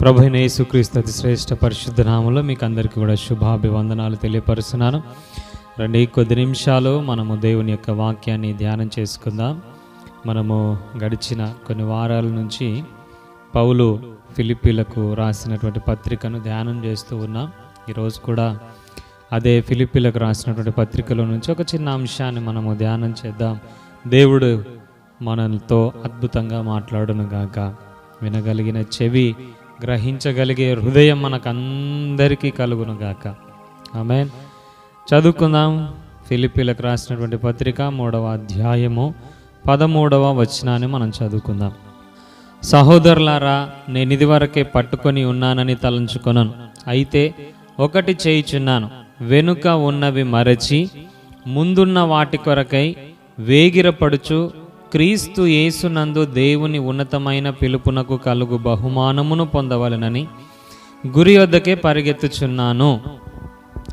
ప్రభువైన యేసుక్రీస్తు అతి శ్రేష్ఠ పరిశుద్ధ నామములో మీకు అందరికీ కూడా శుభాభివందనాలు తెలియపరుస్తున్నాను. రండి, కొద్ది నిమిషాలు మనము దేవుని యొక్క వాక్యాన్ని ధ్యానం చేసుకుందాం. మనము గడిచిన కొన్ని వారాల నుంచి పౌలు ఫిలిప్పీలకు రాసినటువంటి పత్రికను ధ్యానం చేస్తూ ఉన్నాం. ఈరోజు కూడా అదే ఫిలిప్పీలకు రాసినటువంటి పత్రికలో నుంచి ఒక చిన్న అంశాన్ని మనము ధ్యానం చేద్దాం. దేవుడు మనతో అద్భుతంగా మాట్లాడును గాక. వినగలిగిన చెవి, గ్రహించగలిగే హృదయం మనకందరికీ కలుగును గాక. ఆమేన్. చదువుకుందాం. ఫిలిప్పీలకు రాసినటువంటి పత్రిక 3వ అధ్యాయము 13వ వచనాన్ని మనం చదువుకుందాం. సహోదరులారా, నేను ఇదివరకే పట్టుకొని ఉన్నానని తలంచుకొనను. అయితే ఒకటి చేయుచున్నాను, వెనుక ఉన్నవి మరచి ముందున్న వాటి కొరకై వేగిరపడుచు క్రీస్తు యేసునందు దేవుని ఉన్నతమైన పిలుపునకు కలుగు బహుమానమును పొందవలెనని గురి వద్దకే పరిగెత్తుచున్నాను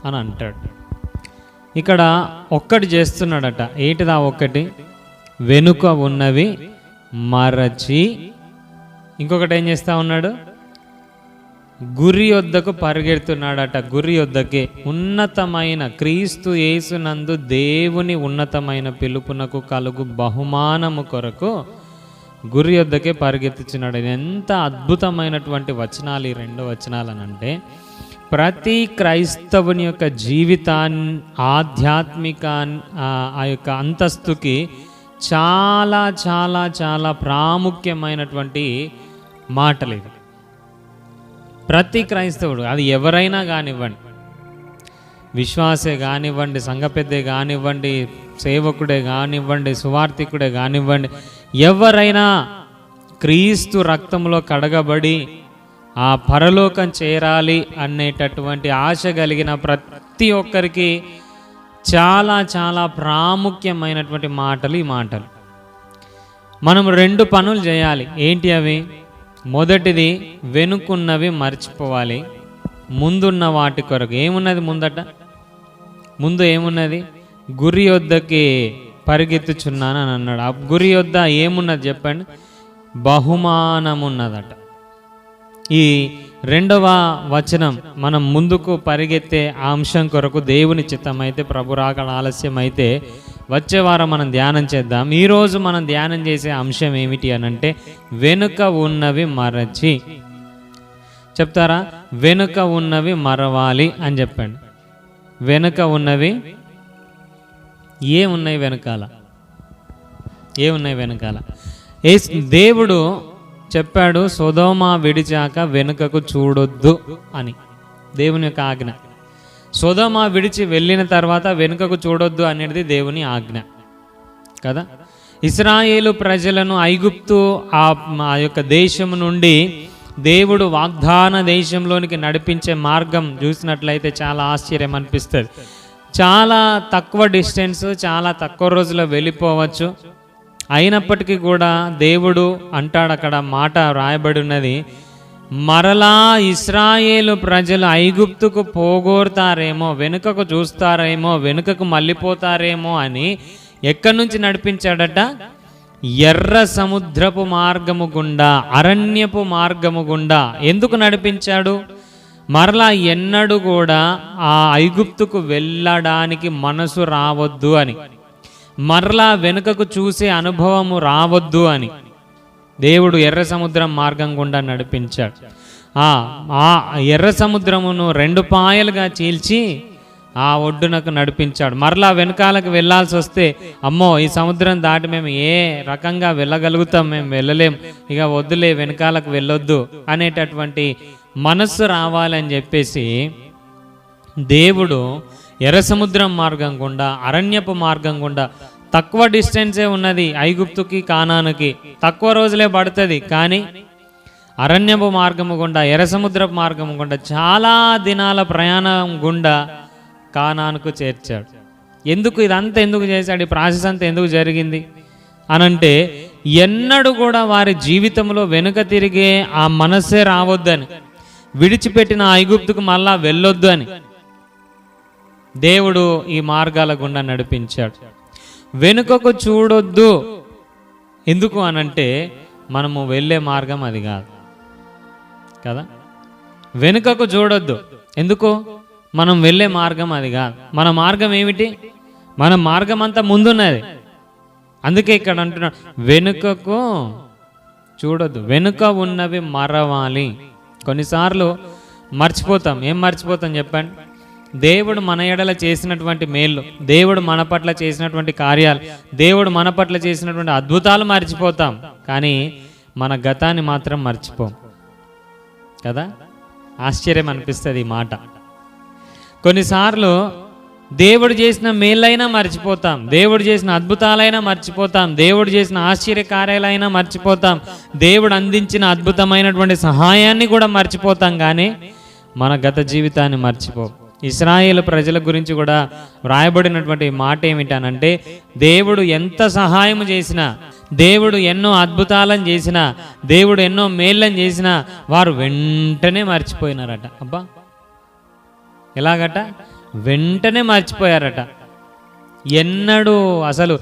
అని అంటాడు. ఇక్కడ ఒక్కటి చేస్తున్నాడట. ఏంటిదా ఒక్కటి? వెనుక ఉన్నవి మరచి ఇంకొకటి ఏం చేస్తా ఉన్నాడు? గురి వద్దకు పరిగెడుతున్నాడట. గురి వద్దకే, ఉన్నతమైన క్రీస్తు యేసునందు దేవుని ఉన్నతమైన పిలుపునకు కలుగు బహుమానము కొరకు గురి వద్దకే పరిగెత్తుచున్నాడు. ఎంత అద్భుతమైనటువంటి వచనాలు ఈ 2 వచనాలు అనంటే, ప్రతి క్రైస్తవుని యొక్క జీవితాన్ని, ఆధ్యాత్మిక ఆ యొక్క అంతస్తుకి చాలా చాలా చాలా ప్రాముఖ్యమైనటువంటి మాటలు ఇవి. ప్రతి క్రైస్తవుడు, అది ఎవరైనా కానివ్వండి, విశ్వాసే కానివ్వండి, సంఘ పెద్దే కానివ్వండి, సేవకుడే కానివ్వండి, సువార్థికుడే కానివ్వండి, ఎవరైనా క్రీస్తు రక్తంలో కడగబడి ఆ పరలోకం చేరాలి అనేటటువంటి ఆశ కలిగిన ప్రతి ఒక్కరికి చాలా చాలా ప్రాముఖ్యమైనటువంటి మాటలు ఈ మాటలు. మనం 2 పనులు చేయాలి. ఏంటి అవి? మొదటిది, వెనుకున్నవి మర్చిపోవాలి, ముందున్న వాటి కొరకు. ఏమున్నది ముందట? ముందు ఏమున్నది? గురి వద్దకి పరిగెత్తుచున్నాను అని అన్నాడు. ఆ గురి వద్ద ఏమున్నది చెప్పండి? బహుమానం ఉన్నదట. ఈ 2వ వచనం మనం ముందుకు పరిగెత్తే ఆ అంశం కొరకు దేవుని చిత్తమైతే, ప్రభు రాకడ ఆలస్యం అయితే వచ్చే వారం మనం ధ్యానం చేద్దాం. ఈరోజు మనం ధ్యానం చేసే అంశం ఏమిటి అనంటే, వెనుక ఉన్నవి మరచి. చెప్తారా? వెనుక ఉన్నవి మరవాలి అని చెప్పండి. వెనుక ఉన్నవి ఏమున్నాయి వెనకాల? ఏమున్నాయి వెనకాల? దేవుడు చెప్పాడు, సొదొమ విడిచాక వెనుకకు చూడొద్దు అని. దేవుని యొక్క ఆజ్ఞ. సొదొమ విడిచి వెళ్ళిన తర్వాత వెనుకకు చూడొద్దు అనేది దేవుని ఆజ్ఞ కదా. ఇశ్రాయేలు ప్రజలను ఐగుప్తు ఆ యొక్క దేశం నుండి దేవుడు వాగ్దాన దేశంలోనికి నడిపించే మార్గం చూసినట్లయితే చాలా ఆశ్చర్యం అనిపిస్తుంది. చాలా తక్కువ డిస్టెన్స్, చాలా తక్కువ రోజుల్లో వెళ్ళిపోవచ్చు. అయినప్పటికీ కూడా దేవుడు అంటాడు, అక్కడ మాట రాయబడి ఉన్నది, మరలా ఇశ్రాయేలు ప్రజలు ఐగుప్తుకు పోగొడతారేమో, వెనుకకు చూస్తారేమో, వెనుకకు మళ్ళీపోతారేమో అని ఎక్కడి నుంచి నడిపించాడట? ఎర్ర సముద్రపు మార్గము గుండా, అరణ్యపు మార్గము గుండా. ఎందుకు నడిపించాడు? మరలా ఎన్నడూ కూడా ఆ ఐగుప్తుకు వెళ్ళడానికి మనసు రావద్దు అని, మరలా వెనుకకు చూసే అనుభవము రావద్దు అని దేవుడు ఎర్ర సముద్రం మార్గం గుండా నడిపించాడు. ఆ ఎర్ర సముద్రమును 2 పాయలుగా చీల్చి ఆ ఒడ్డునకు నడిపించాడు. మరలా వెనకాలకు వెళ్ళాల్సి వస్తే, అమ్మో ఈ సముద్రం దాటి మేము ఏ రకంగా వెళ్ళగలుగుతాం, మేము వెళ్ళలేం, ఇక వద్దులే, వెనకాలకు వెళ్ళొద్దు అనేటటువంటి మనస్సు రావాలని చెప్పేసి దేవుడు ఎర్ర సముద్రం మార్గం గుండా, అరణ్యపు మార్గం గుండా, తక్కువ డిస్టెన్సే ఉన్నది ఐగుప్తుకి, కానానుకి, తక్కువ రోజులే పడుతుంది, కానీ అరణ్యపు మార్గము గుండా, ఎర్ర సముద్రపు మార్గము గుండా చాలా దినాల ప్రయాణం గుండా కానానుకు చేర్చాడు. ఎందుకు ఇదంతా ఎందుకు చేశాడు? ఈ ప్రాసెస్ అంతా ఎందుకు జరిగింది అనంటే, ఎన్నడూ కూడా వారి జీవితంలో వెనుక తిరిగే ఆ మనస్సే రావద్దని, విడిచిపెట్టిన ఐగుప్తుకు మళ్ళా వెళ్ళొద్దు అని దేవుడు ఈ మార్గాల గుండా నడిపించాడు. వెనుకకు చూడొద్దు ఎందుకు అనంటే, మనము వెళ్ళే మార్గం అది కాదు కదా. వెనుకకు చూడొద్దు. ఎందుకు? మనం వెళ్ళే మార్గం అది కాదు. మన మార్గం ఏమిటి? మన మార్గం అంతా ముందున్నది. అందుకే ఇక్కడ అంటున్నాడు, వెనుకకు చూడొద్దు, వెనుక ఉన్నవి మరవాలి. కొన్నిసార్లు మర్చిపోతాం. ఏం మర్చిపోతాం చెప్పండి? దేవుడు మన ఎడల చేసినటువంటి మేళ్ళు, దేవుడు మన పట్ల చేసినటువంటి కార్యాలు, దేవుడు మన పట్ల చేసినటువంటి అద్భుతాలు మర్చిపోతాం, కానీ మన గతాన్ని మాత్రం మర్చిపోం కదా. ఆశ్చర్యం అనిపిస్తుంది ఈ మాట. కొన్నిసార్లు దేవుడు చేసిన మేళ్ళైనా మర్చిపోతాం, దేవుడు చేసిన అద్భుతాలైనా మర్చిపోతాం, దేవుడు చేసిన ఆశ్చర్య కార్యాలైనా మర్చిపోతాం, దేవుడు అందించిన అద్భుతమైనటువంటి సహాయాన్ని కూడా మర్చిపోతాం, కానీ మన గత జీవితాన్ని మర్చిపోం. ఇశ్రాయేలు ప్రజల గురించి కూడా వ్రాయబడినటువంటి మాట ఏమిటనంటే, దేవుడు ఎంత సహాయం చేసినా, దేవుడు ఎన్నో అద్భుతాలను చేసినా, దేవుడు ఎన్నో మేళ్ళని చేసినా వారు వెంటనే మర్చిపోయినారట. అబ్బా, ఎలాగట? వెంటనే మర్చిపోయారట. ఎన్నడూ అసలు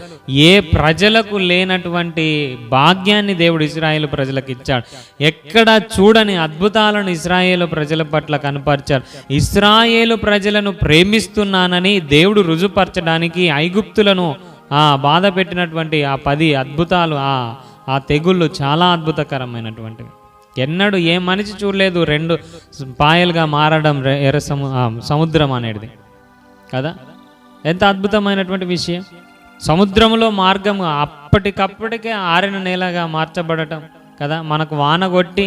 ఏ ప్రజలకు లేనటువంటి భాగ్యాన్ని దేవుడు ఇశ్రాయేలు ప్రజలకు ఇచ్చాడు. ఎక్కడ చూడని అద్భుతాలను ఇశ్రాయేలు ప్రజల పట్ల కనపరిచాడు. ఇశ్రాయేలు ప్రజలను ప్రేమిస్తున్నానని దేవుడు రుజుపరచడానికి ఐగుప్తులను బాధ పెట్టినటువంటి ఆ 10 అద్భుతాలు, ఆ తెగుళ్ళు చాలా అద్భుతకరమైనటువంటివి. ఎన్నడూ ఏ మనిషి చూడలేదు 2 పాయలుగా మారడం ఎర్ర సముద్రం అనేది కదా. ఎంత అద్భుతమైనటువంటి విషయం. సముద్రంలో మార్గం అప్పటికప్పటికే ఆరిన నేలగా మార్చబడటం కదా. మనకు వాన కొట్టి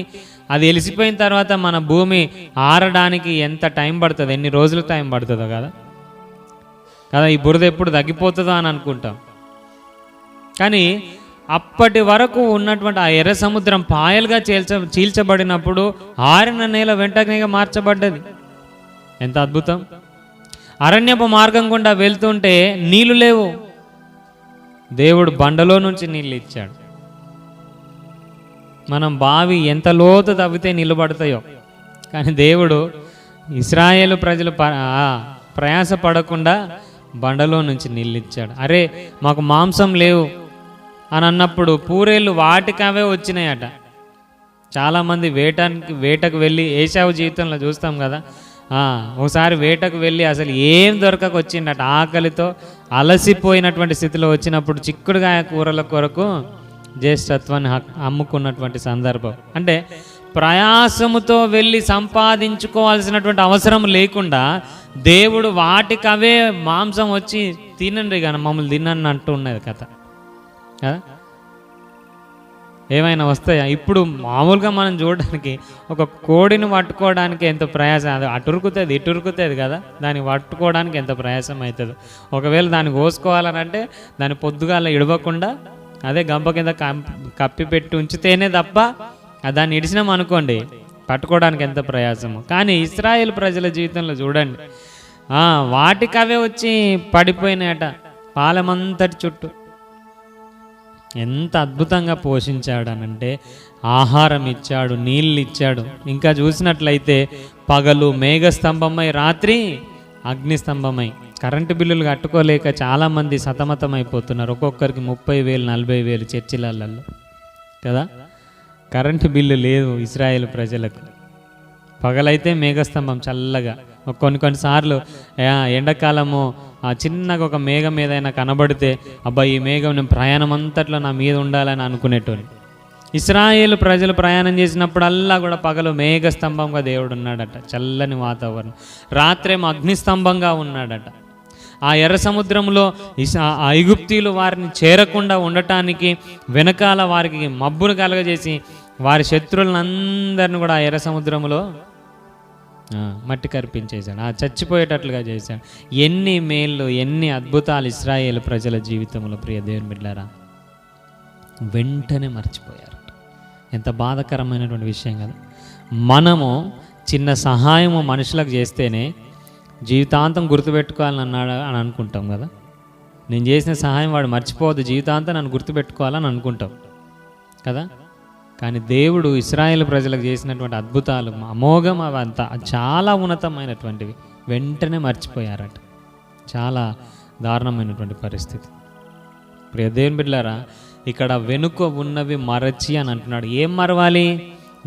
అది వెలిసిపోయిన తర్వాత మన భూమి ఆరడానికి ఎంత టైం పడుతుంది, ఎన్ని రోజులు టైం పడుతుందో కదా. ఈ బురద ఎప్పుడు తగ్గిపోతుందో అని అనుకుంటాం, కానీ అప్పటి వరకు ఉన్నటువంటి ఆ ఎర్ర సముద్రం పాయలుగా చీల్చబడినప్పుడు ఆరిన నేల వెంటనే మార్చబడ్డది. ఎంత అద్భుతం. అరణ్యపు మార్గం గుండా వెళ్తుంటే నీళ్లు లేవు, దేవుడు బండలో నుంచి నీళ్ళు ఇచ్చాడు. మనం బావి ఎంత లోతు తవ్వితే నీళ్ళు పడతాయో, కానీ దేవుడు ఇశ్రాయేలు ప్రజలు ప్రయాస పడకుండా బండలో నుంచి నీళ్ళు ఇచ్చాడు. అరే మాకు మాంసం లేవు అని అన్నప్పుడు పూరేళ్ళు వాటికవే వచ్చినాయట. చాలామంది వేటకు వెళ్ళి, ఏశావు జీవితంలో చూస్తాం కదా, ఒకసారి వేటకు వెళ్ళి అసలు ఏం దొరకక వచ్చిందట, ఆకలితో అలసిపోయినటువంటి స్థితిలో వచ్చినప్పుడు చిక్కుడుగాయ కూరల కొరకు జ్యేష్ఠత్వాన్ని అమ్ముకున్నటువంటి సందర్భం. అంటే ప్రయాసముతో వెళ్ళి సంపాదించుకోవాల్సినటువంటి అవసరం లేకుండా దేవుడు వాటికవే మాంసం వచ్చి తినండి కానీ మమ్మల్ని తినని అంటూ ఉన్నది కథ కదా. ఏమైనా వస్తాయా? ఇప్పుడు మామూలుగా మనం చూడడానికి ఒక కోడిని పట్టుకోవడానికి ఎంత ప్రయాసం, అది అటురుకుతుంది ఇటురుకుతుంది కదా, దాన్ని పట్టుకోవడానికి ఎంత ప్రయాసం అవుతుందో. ఒకవేళ దాన్ని కోసుకోవాలనంటే దాన్ని పొద్దుగాల ఇడవకుండా అదే గంప కింద కప్పి పెట్టి ఉంచితేనే తప్ప దాన్ని ఇడిచినాం అనుకోండి పట్టుకోవడానికి ఎంత ప్రయాసము. కానీ ఇశ్రాయేలు ప్రజల జీవితంలో చూడండి, వాటికవే వచ్చి పడిపోయినాయట పాలెమంతటి చుట్టూ. ఎంత అద్భుతంగా పోషించాడనంటే ఆహారం ఇచ్చాడు, నీళ్ళు ఇచ్చాడు. ఇంకా చూసినట్లయితే పగలు మేఘస్తంభమై, రాత్రి అగ్నిస్తంభమై. కరెంటు బిల్లులు కట్టుకోలేక చాలామంది సతమతమైపోతున్నారు. ఒక్కొక్కరికి 30,000 40,000 చర్చిలలో కదా. కరెంటు బిల్లు లేదు ఇశ్రాయేలు ప్రజలకు. పగలైతే మేఘస్తంభం చల్లగా. కొన్నిసార్లు ఎండాకాలము చిన్నగా ఒక మేఘం ఏదైనా కనబడితే అబ్బా ఈ మేఘం నేను ప్రయాణం అంతట్లో నా మీద ఉండాలని అనుకునేటోని. ఇశ్రాయేలు ప్రజలు ప్రయాణం చేసినప్పుడల్లా కూడా పగలు మేఘస్తంభంగా దేవుడు ఉన్నాడట, చల్లని వాతావరణం. రాత్రేమో అగ్నిస్తంభంగా ఉన్నాడట. ఆ ఎర్ర సముద్రంలో ఐగుప్తీయులు వారిని చేరకుండా ఉండటానికి వెనకాల వారికి మబ్బును కలగజేసి వారి శత్రువులందరిని కూడా ఆ ఎర్ర సముద్రంలో మట్టి కరిపించేశాడు, చచ్చిపోయేటట్లుగా చేశాడు. ఎన్ని మేళ్ళు, ఎన్ని అద్భుతాలు ఇశ్రాయేలు ప్రజల జీవితంలో. ప్రియ దేవుని బిడ్డలారా, వెంటనే మర్చిపోయారు. ఎంత బాధాకరమైనటువంటి విషయం కదా. మనము చిన్న సహాయము మనుషులకు చేస్తేనే జీవితాంతం గుర్తుపెట్టుకోవాలని అన్నాడు అని అనుకుంటాం కదా. నేను చేసిన సహాయం వాడు మర్చిపోవద్దు, జీవితాంతం నన్ను గుర్తుపెట్టుకోవాలని అనుకుంటాం కదా. కానీ దేవుడు ఇశ్రాయేలు ప్రజలకు చేసినటువంటి అద్భుతాలు అమోఘం, అవంతా చాలా ఉన్నతమైనటువంటివి. వెంటనే మర్చిపోయారట. చాలా దారుణమైనటువంటి పరిస్థితి. ప్రియ దేవుని బిడ్డలారా, ఇక్కడ వెనుక ఉన్నవి మరచి అని అంటున్నాడు. ఏం మరవాలి?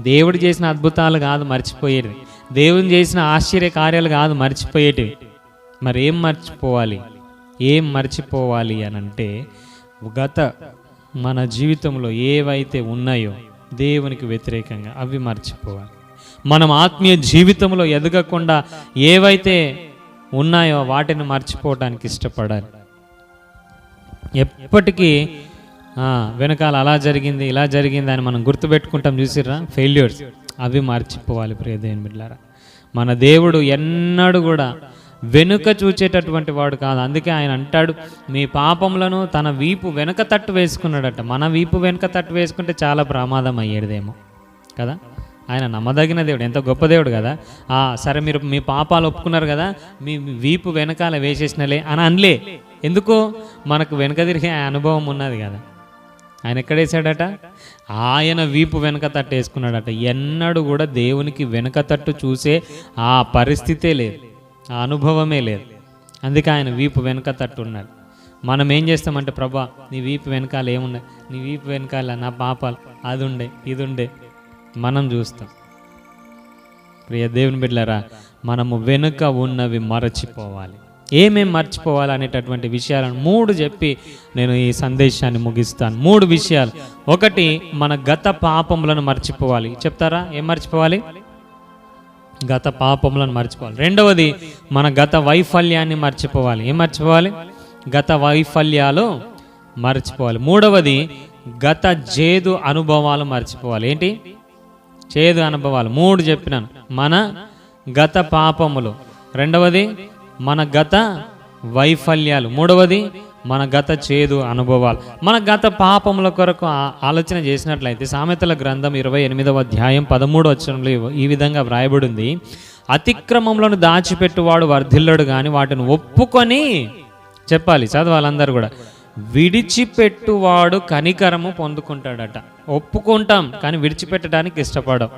దేవుడు చేసిన అద్భుతాలు కాదు మర్చిపోయేది, దేవుని చేసిన ఆశ్చర్య కార్యాలు కాదు మర్చిపోయేటివి. మరి ఏం మర్చిపోవాలి అని అంటే గత మన జీవితంలో ఏవైతే ఉన్నాయో దేవునికి వ్యతిరేకంగా అవి మర్చిపోవాలి. మనం ఆత్మీయ జీవితంలో ఎదగకుండా ఏవైతే ఉన్నాయో వాటిని మర్చిపోవడానికి ఇష్టపడాలి. ఎప్పటికీ వెనకాల అలా జరిగింది ఇలా జరిగింది అని మనం గుర్తుపెట్టుకుంటాం, చూసిర్రా ఫెయిల్యూర్స్, అవి మర్చిపోవాలి. ప్రియ దేవుని బిడ్డలారా, మన దేవుడు ఎన్నడూ కూడా వెనుక చూచేటటువంటి వాడు కాదు. అందుకే ఆయన అంటాడు, మీ పాపములను తన వీపు వెనుక తట్టు వేసుకున్నాడట. మన వీపు వెనుక తట్టు వేసుకుంటే చాలా ప్రమాదం అయ్యేదేమో కదా. ఆయన నమ్మదగిన దేవుడు, ఎంత గొప్ప దేవుడు కదా. సరే మీరు మీ పాపాలు ఒప్పుకున్నారు కదా, మీ వీపు వెనకాల వేసేసినలే అని అనలే. ఎందుకు? మనకు వెనక తిరిగే అనుభవం ఉన్నది కదా. ఆయన ఎక్కడేసాడట? ఆయన వీపు వెనక తట్టు వేసుకున్నాడట. ఎన్నడూ కూడా దేవునికి వెనక తట్టు చూసే ఆ పరిస్థితే లేదు, ఆ అనుభవమే లేదు. అందుకే ఆయన వీపు వెనక తట్టు ఉన్నాడు. మనం ఏం చేస్తామంటే, ప్రభా నీ వీపు వెనకాల ఏమున్నాయి, నీ వీపు వెనకాల నా పాపాలు అది ఉండే ఇది ఉండే మనం చూస్తాం. ప్రియ దేవుని బిడ్డలారా, మనము వెనుక ఉన్నవి మరచిపోవాలి. ఏమేం మర్చిపోవాలి అనేటటువంటి విషయాలను 3 చెప్పి నేను ఈ సందేశాన్ని ముగిస్తాను. 3 విషయాలు. 1, మన గత పాపములను మర్చిపోవాలి. చెప్తారా ఏం మర్చిపోవాలి? గత పాపములను మర్చిపోవాలి. 2వది, మన గత వైఫల్యాన్ని మర్చిపోవాలి. ఏం మర్చిపోవాలి? గత వైఫల్యాలు మర్చిపోవాలి. 3వది, గత చేదు అనుభవాలు మర్చిపోవాలి. ఏంటి? చేదు అనుభవాలు. 3 చెప్పినాను. మన గత పాపములు, 2వది మన గత వైఫల్యాలు, 3వది మన గత చేదు అనుభవాలు. మన గత పాపముల కొరకు ఆలోచన చేసినట్లయితే సామెతల గ్రంథం 28వ అధ్యాయం 13వ వచనంలో ఈ విధంగా వ్రాయబడింది, అతిక్రమములను దాచిపెట్టువాడు వర్ధిల్లడు కానీ వాటిని ఒప్పుకొని, చెప్పాలి చదవాలందరూ కూడా, విడిచిపెట్టువాడు కనికరము పొందుకుంటాడట. ఒప్పుకుంటాం కానీ విడిచిపెట్టడానికి ఇష్టపడం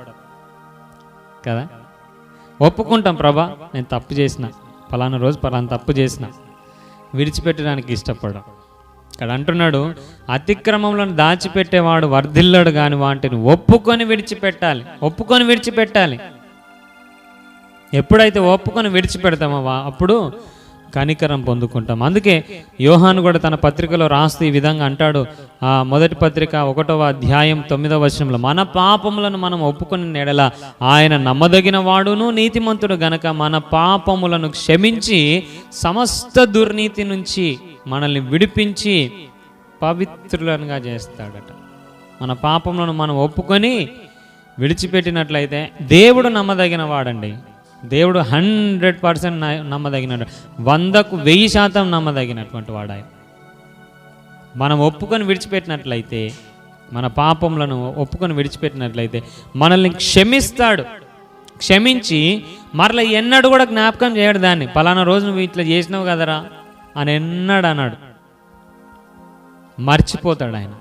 కదా. ఒప్పుకుంటాం, ప్రభా నేను తప్పు చేసిన, ఫలానా రోజు ఫలానా తప్పు చేసిన, విడిచిపెట్టడానికి ఇష్టపడం. ఇక్కడ అంటున్నాడు, అతిక్రమంలో దాచిపెట్టేవాడు వర్ధిల్లడు కానీ వాటిని ఒప్పుకొని విడిచిపెట్టాలి. ఎప్పుడైతే ఒప్పుకొని విడిచిపెడతామో అప్పుడు కనికరం పొందుకుంటాం. అందుకే యోహాను కూడా తన పత్రికలో రాస్తూ ఈ విధంగా అంటాడు, మొదటి పత్రిక 1వ అధ్యాయం 9వ వచనంలో, మన పాపములను మనం ఒప్పుకొని నెడల ఆయన నమ్మదగిన వాడును నీతిమంతుడు గనక మన పాపములను క్షమించి సమస్త దుర్నీతి నుంచి మనల్ని విడిపించి పవిత్రులనుగా చేస్తాడట. మన పాపములను మనం ఒప్పుకొని విడిచిపెట్టినట్లయితే దేవుడు నమ్మదగిన వాడండి. దేవుడు 100% నమ్మదగినట్టు, 100కు 1000% నమ్మదగినటువంటి వాడు ఆయన. మనం ఒప్పుకొని విడిచిపెట్టినట్లయితే, మన పాపములను ఒప్పుకొని విడిచిపెట్టినట్లయితే మనల్ని క్షమిస్తాడు. క్షమించి మరలా ఎన్నడూ కూడా జ్ఞాపకం చేయడు దాన్ని, పలానా రోజు నువ్వు ఇట్లా చేసినావు కదరా అని ఎన్నడు అన్నాడు. మర్చిపోతాడు ఆయన.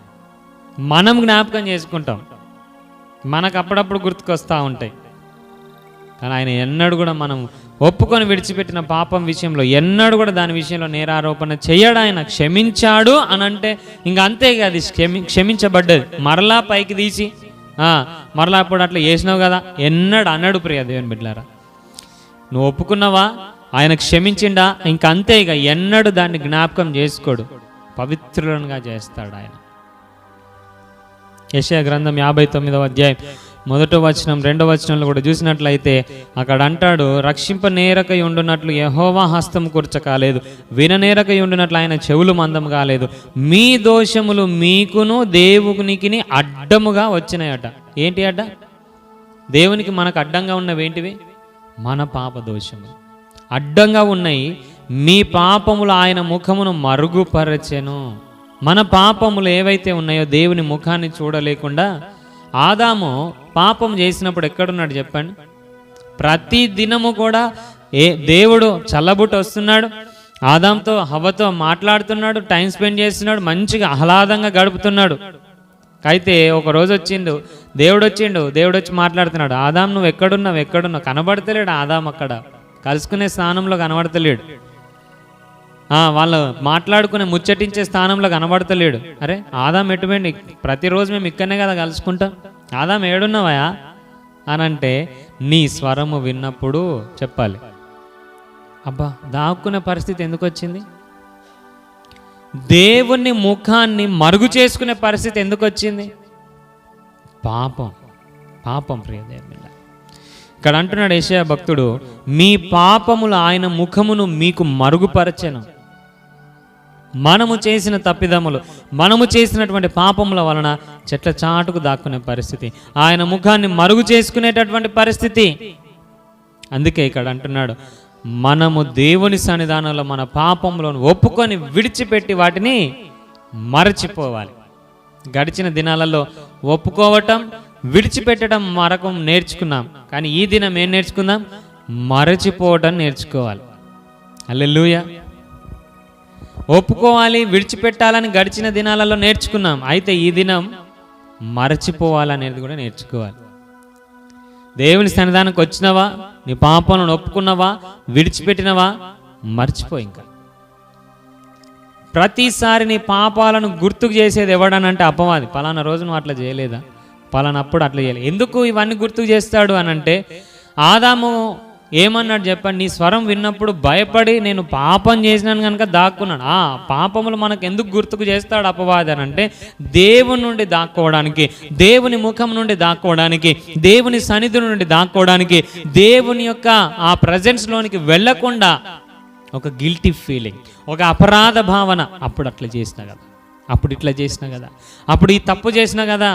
మనం జ్ఞాపకం చేసుకుంటాం, మనకు అప్పుడప్పుడు గుర్తుకొస్తూ ఉంటాయి. కానీ ఆయన ఎన్నడూ కూడా మనం ఒప్పుకొని విడిచిపెట్టిన పాపం విషయంలో ఎన్నడూ కూడా దాని విషయంలో నేరారోపణ చేయడు. ఆయన క్షమించాడు అని అంటే ఇంకా అంతే, అది క్షమించబడ్డది. మరలా పైకి తీసి మరలా అప్పుడు అట్లా చేసినావు కదా ఎన్నడు అన్నాడు. ప్రియ దేవుని బిడ్డలారా, నువ్వు ఒప్పుకున్నావా, ఆయన క్షమించిండా, ఇంకా అంతే, ఇక ఎన్నడు దాన్ని జ్ఞాపకం చేసుకోడు, పవిత్రులనుగా చేస్తాడు ఆయన. యెషయా గ్రంథం 59వ అధ్యాయం 1వ వచనం 2వ వచనంలో కూడా చూసినట్లయితే అక్కడ అంటాడు, రక్షింపనేరకై ఉండునట్లు యెహోవా హస్తం కూర్చకాలేదు, విననేరకై ఉండునట్లు ఆయన చెవులు మందం కాలేదు, మీ దోషములు మీకును దేవునికి అడ్డముగా వచ్చినాయట. ఏంటి అడ్డ? దేవునికి మనకు అడ్డంగా ఉన్నవి ఏంటివి? మన పాప దోషములు అడ్డంగా ఉన్నాయి. మీ పాపములు ఆయన ముఖమును మరుగుపరచెను. మన పాపములు ఏవైతే ఉన్నాయో దేవుని ముఖాన్ని చూడలేకుండా ఆదాము పాపం చేసినప్పుడు ఎక్కడున్నాడు చెప్పండి? ప్రతి దినము కూడా దేవుడు చల్లబుట్టు వస్తున్నాడు, ఆదాంతో హవ్వతో మాట్లాడుతున్నాడు, టైం స్పెండ్ చేస్తున్నాడు, మంచిగా ఆహ్లాదంగా గడుపుతున్నాడు. అయితే ఒక రోజు దేవుడు వచ్చి మాట్లాడుతున్నాడు, ఆదాం నువ్వు ఎక్కడున్నావు? కనబడతలేడు ఆదాం, అక్కడ కలుసుకునే స్థానంలో కనబడతలేడు, వాళ్ళు మాట్లాడుకునే ముచ్చటించే స్థానంలో కనబడతలేడు. అరే ఆదాం ఎటుపోయింది? ప్రతిరోజు మేము ఇక్కడనే కదా కలుసుకుంటాం, ఆదాం ఏడున్నావా అనంటే నీ స్వరము విన్నప్పుడు చెప్పాలి. అబ్బా, దాక్కునే పరిస్థితి ఎందుకు వచ్చింది? దేవుని ముఖాన్ని మరుగు చేసుకునే పరిస్థితి ఎందుకు వచ్చింది? పాపం. పాపం ప్రియ దేవుని. ఇక్కడ అంటున్నాడు యెషయా భక్తుడు, మీ పాపములు ఆయన ముఖమును మీకు మరుగుపరచెను. మనము చేసిన తప్పిదములు, మనము చేసినటువంటి పాపముల వలన చెట్ల చాటుకు దాక్కునే పరిస్థితి, ఆయన ముఖాన్ని మరుగు చేసుకునేటటువంటి పరిస్థితి. అందుకే ఇక్కడ అంటున్నాడు, మనము దేవుని సన్నిధానంలో మన పాపములను ఒప్పుకొని విడిచిపెట్టి వాటిని మరచిపోవాలి. గడిచిన దినాలలో ఒప్పుకోవటం, విడిచిపెట్టడం మరకం నేర్చుకున్నాం. కానీ ఈ దినం ఏం నేర్చుకుందాం? మరచిపోవటం నేర్చుకోవాలి. హల్లెలూయా. ఒప్పుకోవాలి, విడిచిపెట్టాలని గడిచిన దినాలలో నేర్చుకున్నాం. అయితే ఈ దినం మరచిపోవాలనేది కూడా నేర్చుకోవాలి. దేవుని సన్నిధానానికి వచ్చినవా, నీ పాపాలను ఒప్పుకున్నవా, విడిచిపెట్టినవా, మర్చిపో. ఇంకా ప్రతిసారి నీ పాపాలను గుర్తుకు చేసేది ఎవడనంటే అపవాది. పలానా రోజు నువ్వు అట్లా చేయలేదా, పలానప్పుడు అట్లా చేయలేదు. ఎందుకు ఇవన్నీ గుర్తుకు చేస్తాడు అనంటే, ఆదాము ఏమన్నాడు చెప్పండి? నీ స్వరం విన్నప్పుడు భయపడి నేను పాపం చేసినాను కనుక దాక్కున్నాడు. ఆ పాపములు మనకు ఎందుకు గుర్తుకు చేస్తాడు అపవాది అనంటే, దేవుని నుండి దాక్కోవడానికి, దేవుని ముఖం నుండి దాక్కోవడానికి, దేవుని సన్నిధి నుండి దాక్కోవడానికి, దేవుని యొక్క ఆ ప్రజెన్స్లోనికి వెళ్ళకుండా ఒక గిల్టీ ఫీలింగ్, ఒక అపరాధ భావన. అప్పుడు అట్లా చేసినా కదా, అప్పుడు ఇట్లా చేసినా కదా, అప్పుడు ఈ తప్పు చేసినా కదా,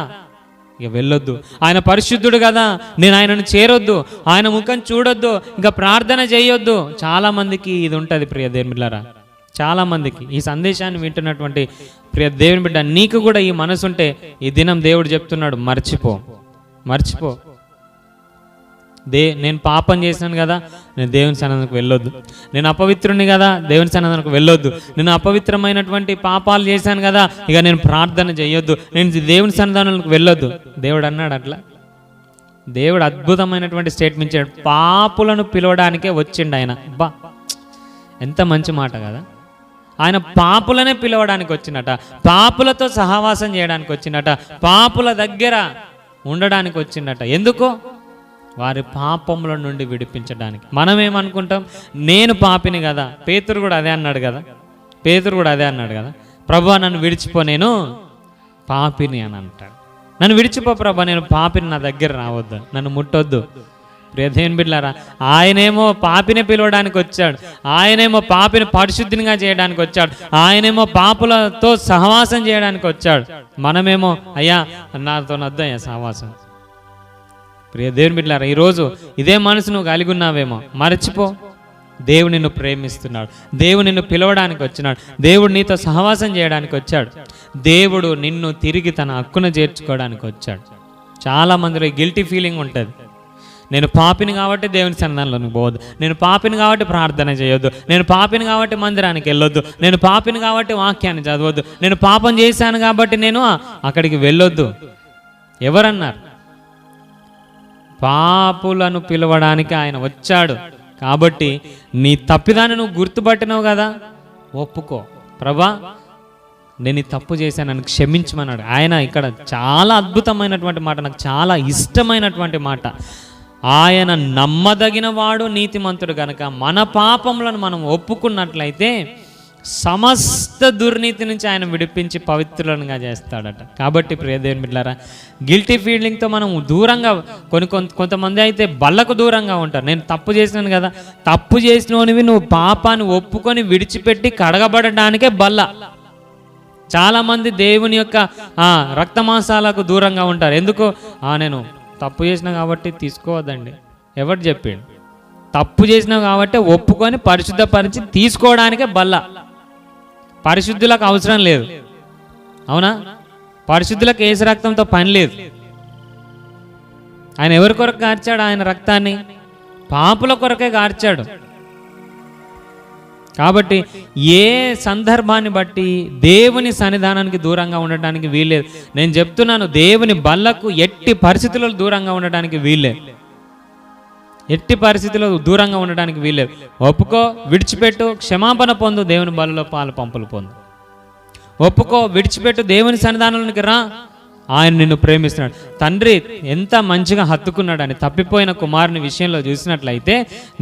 ఇక వెళ్ళొద్దు. ఆయన పరిశుద్ధుడు కదా, నేను ఆయనను చేరొద్దు, ఆయన ముఖం చూడొద్దు, ఇంకా ప్రార్థన చేయొద్దు. చాలామందికి ఇది ఉంటుంది ప్రియ దేవుని బిడ్డలారా. చాలామందికి ఈ సందేశాన్ని వింటున్నటువంటి ప్రియ దేవుని బిడ్డ, నీకు కూడా ఈ మనసు ఉంటే ఈ దినం దేవుడు చెప్తున్నాడు, మర్చిపో, మర్చిపో. నేను పాపం చేశాను కదా, నేను దేవుని సన్నిధానానికి వెళ్ళొద్దు. నేను అపవిత్రుని కదా, దేవుని సన్నిధానానికి వెళ్ళొద్దు. నేను అపవిత్రమైనటువంటి పాపాలు చేశాను కదా, ఇక నేను ప్రార్థన చేయొద్దు, నేను దేవుని సన్నిధానానికి వెళ్ళొద్దు. దేవుడు అన్నాడు అట్లా? దేవుడు అద్భుతమైనటువంటి స్టేట్మెంట్ ఇచ్చాడు. పాపులను పిలవడానికే వచ్చిండు ఆయన. బా, ఎంత మంచి మాట కదా. ఆయన పాపులనే పిలవడానికి వచ్చినట, పాపులతో సహవాసం చేయడానికి వచ్చినట, పాపుల దగ్గర ఉండడానికి వచ్చిందట. ఎందుకు? వారి పాపముల నుండి విడిపించడానికి. మనం ఏమనుకుంటాం? నేను పాపిని కదా. పేతురు కూడా అదే అన్నాడు కదా, ప్రభువా నన్ను విడిచిపో, నేను పాపిని అని అంటాడు. నన్ను విడిచిపో ప్రభువా, నేను పాపిని, నా దగ్గర రావద్దు, నన్ను ముట్టొద్దు. ప్రియ దేవుని బిడ్డలారా, ఆయనేమో పాపిని పిలవడానికి వచ్చాడు, ఆయనేమో పాపిని పరిశుద్ధినిగా చేయడానికి వచ్చాడు, ఆయనేమో పాపులతో సహవాసం చేయడానికి వచ్చాడు. మనమేమో అయ్యా నాతో వద్దు అయ్యా సహవాసం. ప్రియ దేవుని బిడ్డలారా, ఈరోజు ఇదే మనసు నువ్వు కలిగి ఉన్నావేమో, మరచిపో. దేవుడు నిన్ను ప్రేమిస్తున్నాడు, దేవుడు నిన్ను పిలవడానికి వచ్చినాడు, దేవుడు నీతో సహవాసం చేయడానికి వచ్చాడు, దేవుడు నిన్ను తిరిగి తన హక్కున చేర్చుకోవడానికి వచ్చాడు. చాలా మందిలో గిల్టీ ఫీలింగ్ ఉంటుంది. నేను పాపిని కాబట్టి దేవుని సన్నిధానంలోకి పోవద్దు, నేను పాపిని కాబట్టి ప్రార్థన చేయొద్దు, నేను పాపిని కాబట్టి మందిరానికి వెళ్ళొద్దు, నేను పాపిని కాబట్టి వాక్యాన్ని చదవద్దు, నేను పాపం చేశాను కాబట్టి నేను అక్కడికి వెళ్ళొద్దు. ఎవరన్నారు? పాపులను పిలవడానికి ఆయన వచ్చాడు. కాబట్టి నీ తప్పిదాన్ని నువ్వు గుర్తుపట్టినావు కదా, ఒప్పుకో. ప్రభా నేను ఈ తప్పు చేశాను, నన్ను క్షమించమన్నాడు ఆయన. ఇక్కడ చాలా అద్భుతమైనటువంటి మాట, నాకు చాలా ఇష్టమైనటువంటి మాట. ఆయన నమ్మదగిన వాడు, నీతిమంతుడు గనక మన పాపములను మనం ఒప్పుకున్నట్లయితే సమస్త దుర్నీతి నుంచి ఆయన విడిపించి పవిత్రులుగా చేస్తాడట. కాబట్టి ప్రియ దేవుని బిడ్డలారా, గిల్టీ ఫీలింగ్తో మనం దూరంగా, కొంతమంది అయితే బల్లకు దూరంగా ఉంటారు. నేను తప్పు చేసినాను కదా, తప్పు చేసినవి నువ్వు పాపాన్ని ఒప్పుకొని విడిచిపెట్టి కడగబడడానికే బల్ల. చాలామంది దేవుని యొక్క రక్తమాంసాలకు దూరంగా ఉంటారు. ఎందుకు? నేను తప్పు చేసినా కాబట్టి తీసుకోవద్దండి. ఎవరు చెప్పిండు? తప్పు చేసినావు కాబట్టి ఒప్పుకొని పరిశుద్ధపరిచి తీసుకోవడానికే బల్ల. పరిశుద్ధులకు అవసరం లేదు, అవునా? పరిశుద్ధులకు యేసు రక్తంతో పని లేదు. ఆయన ఎవరి కొరకు గార్చాడు ఆయన రక్తాన్ని? పాపుల కొరకే గార్చాడు. కాబట్టి ఏ సందర్భాన్ని బట్టి దేవుని సన్నిధానానికి దూరంగా ఉండటానికి వీల్లేదు. నేను చెప్తున్నాను, దేవుని బల్లకు ఎట్టి పరిస్థితుల్లో దూరంగా ఉండటానికి వీల్లేదు, ఎట్టి పరిస్థితుల్లో దూరంగా ఉండడానికి వీల్లేదు. ఒప్పుకో, విడిచిపెట్టు, క్షమాపణ పొందు, దేవుని బలలో పాలు పంపులు పొందు. ఒప్పుకో, విడిచిపెట్టు, దేవుని సన్నిధానంలోనికి రా, ఆయన నిన్ను ప్రేమిస్తున్నాడు. తండ్రి ఎంత మంచిగా హత్తుకున్నాడని తప్పిపోయిన కుమారుని విషయంలో చూసినట్లయితే,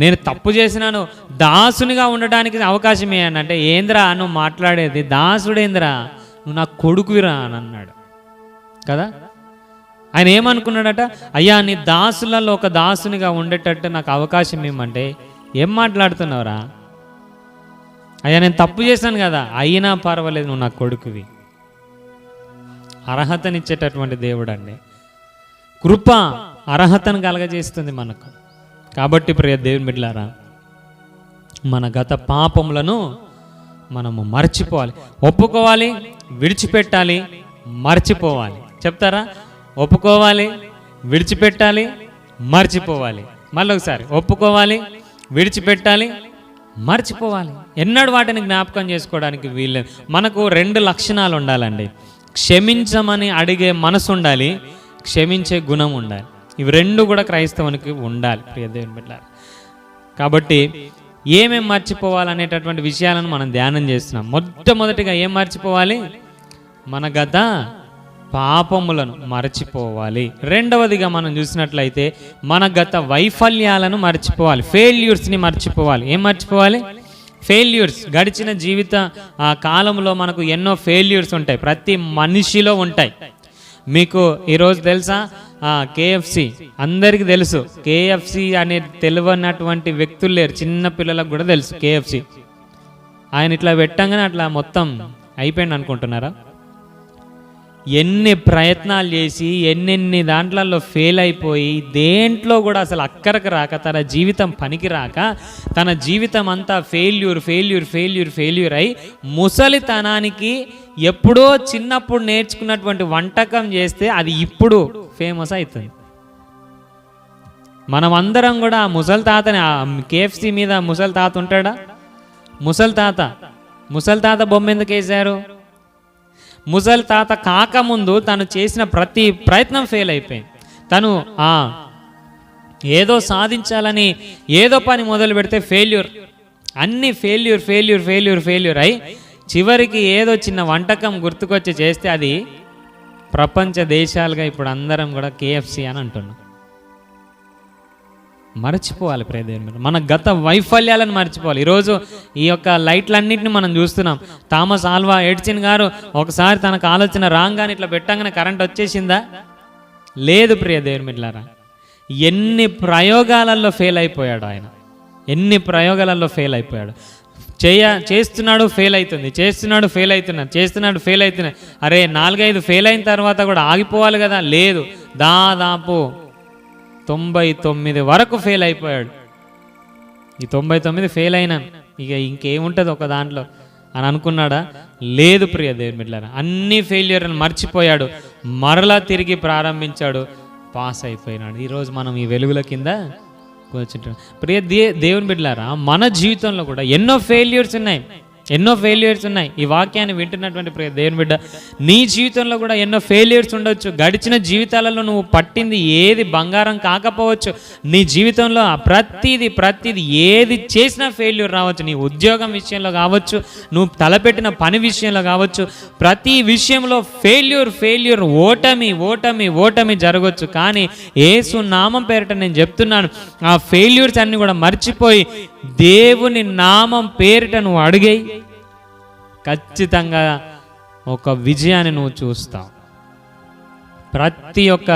నేను తప్పు చేసినాను, దాసునిగా ఉండడానికి అవకాశం ఇవ్వండి అంటే, ఏంద్రా నువ్వు మాట్లాడేది, దాసుడేంద్రా, నువ్వు నా కొడుకువిరా అని అన్నాడు కదా. ఆయన ఏమనుకున్నాడట, అయ్యా నీ దాసులలో ఒక దాసునిగా ఉండేటట్టు నాకు అవకాశం ఇవ్వమంటే, ఏం మాట్లాడుతున్నావురా, అయ్యా నేను తప్పు చేశాను కదా, అయినా పర్వాలేదు నువ్వు నా కొడుకువి. అర్హతనిచ్చేటటువంటి దేవుడు అండి. కృప అర్హతను కలగజేస్తుంది మనకు. కాబట్టి ప్రియ దేవుని బిడ్డలారా, మన గత పాపములను మనము మర్చిపోవాలి, ఒప్పుకోవాలి, విడిచిపెట్టాలి, మర్చిపోవాలి. చెప్తారా? ఒప్పుకోవాలి, విడిచిపెట్టాలి, మర్చిపోవాలి. మళ్ళీ ఒకసారి ఒప్పుకోవాలి, విడిచిపెట్టాలి, మర్చిపోవాలి. ఎన్నడూ వాటిని జ్ఞాపకం చేసుకోవడానికి వీల్లేదు. మనకు 2 లక్షణాలు ఉండాలండి. క్షమించమని అడిగే మనసు ఉండాలి, క్షమించే గుణం ఉండాలి. ఇవి 2 కూడా క్రైస్తవునికి ఉండాలి ప్రియ దేవుని బిడ్డలారా. కాబట్టి ఏమేం మర్చిపోవాలనేటటువంటి విషయాలను మనం ధ్యానం చేస్తున్నాం. మొట్టమొదటిగా ఏం మర్చిపోవాలి? మన గత పాపములను మర్చిపోవాలి. రెండవదిగా మనం చూసినట్లయితే మన గత వైఫల్యాలను మర్చిపోవాలి, ఫెయిల్యూర్స్ని మర్చిపోవాలి. ఏం మర్చిపోవాలి? ఫెయిల్యూర్స్. గడిచిన జీవిత కాలంలో మనకు ఎన్నో ఫెయిల్యూర్స్ ఉంటాయి, ప్రతి మనిషిలో ఉంటాయి. మీకు ఈరోజు తెలుసా, కేఎఫ్సి అందరికీ తెలుసు. కేఎఫ్సి అనే తెలియనటువంటి వ్యక్తులు లేరు, చిన్న పిల్లలకు కూడా తెలుసు కేఎఫ్సి. ఆయన ఇట్లా పెట్టంగానే అట్లా మొత్తం అయిపోయింది అనుకుంటున్నారా? ఎన్ని ప్రయత్నాలు చేసి ఎన్నెన్ని దాంట్లలో ఫెయిల్ అయిపోయి, దేంట్లో కూడా అసలు అక్కరకు రాక, తన జీవితం పనికి రాక, తన జీవితం అంతా ఫెయిల్యూర్ ఫెయిల్యూర్ ఫెయిల్యూర్ ఫెయిల్యూర్ అయి ముసలితనానికి ఎప్పుడో చిన్నప్పుడు నేర్చుకున్నటువంటి వంటకం చేస్తే అది ఇప్పుడు ఫేమస్ అవుతుంది. మనం అందరం కూడా ఆ ముసలి తాతని, కేఎఫ్సి మీద ముసలి తాత ఉంటాడా? ముసలి తాత బొమ్మ ఎందుకు వేశారు? ముసలి తాత కాకముందు తను చేసిన ప్రతి ప్రయత్నం ఫెయిల్ అయిపోయింది. తను ఏదో సాధించాలని ఏదో పని మొదలు పెడితే ఫెయిల్యూర్, అన్ని ఫెయిల్యూర్ ఫెయిల్యూర్ ఫెయిల్యూర్ ఫెయిల్యూర్ అయి చివరికి ఏదో చిన్న వంటకం గుర్తుకొచ్చి చేస్తే అది ప్రపంచ దేశాలుగా ఇప్పుడు అందరం కూడా కేఎఫ్సి అని అంటున్నాం. మర్చిపోవాలి ప్రియదేవుని. మన గత వైఫల్యాలను మర్చిపోవాలి. ఈరోజు ఈ యొక్క లైట్లన్నింటినీ మనం చూస్తున్నాం. థామస్ ఆల్వా ఎడిసన్ గారు ఒకసారి తనకు ఆలోచన రాగానే ఇట్లా పెట్టంగానే కరెంట్ వచ్చేసిందా? లేదు ప్రియదేవుని బిడ్డలారా. ఎన్ని ప్రయోగాలలో ఫెయిల్ అయిపోయాడు ఆయన, ఎన్ని ప్రయోగాలలో ఫెయిల్ అయిపోయాడు. చేస్తున్నాడు ఫెయిల్ అవుతుంది, చేస్తున్నాడు ఫెయిల్ అవుతున్నాడు. అరే 4-5 ఫెయిల్ అయిన తర్వాత కూడా ఆగిపోవాలి కదా, లేదు, దాదాపు 99 వరకు ఫెయిల్ అయిపోయాడు. ఈ 99 ఫెయిల్ అయినాను, ఇక ఇంకేముంటుంది ఒక దాంట్లో అని అనుకున్నాడా? లేదు ప్రియ దేవుని బిడ్డలారా, అన్ని ఫెయిల్యూర్ అని మర్చిపోయాడు, మరలా తిరిగి ప్రారంభించాడు, పాస్ అయిపోయినాడు. ఈరోజు మనం ఈ వెలుగుల కింద కూర్చుంటాం. ప్రియ దేవుని బిడ్డలారా, మన జీవితంలో కూడా ఎన్నో ఫెయిల్యూర్స్ ఉన్నాయి. ఈ వాక్యాన్ని వింటున్నటువంటి ప్రియ దేవుని బిడ్డ, నీ జీవితంలో కూడా ఎన్నో ఫెయిల్యూర్స్ ఉండొచ్చు. గడిచిన జీవితాలలో నువ్వు పట్టింది ఏది బంగారం కాకపోవచ్చు. నీ జీవితంలో ప్రతిదీ ఏది చేసినా ఫెయిల్యూర్ రావచ్చు. నీ ఉద్యోగం విషయంలో కావచ్చు, నువ్వు తలపెట్టిన పని విషయంలో కావచ్చు, ప్రతి విషయంలో ఫెయిల్యూర్ ఓటమి జరగవచ్చు. కానీ యేసు నామం పేరిట నేను చెప్తున్నాను, ఆ ఫెయిల్యూర్స్ అన్ని కూడా మర్చిపోయి దేవుని నామం పేరిట నువ్వు అడిగేయి, ఖచ్చితంగా ఒక విజయాన్ని నువ్వు చూస్తావు. ప్రతి ఒక్క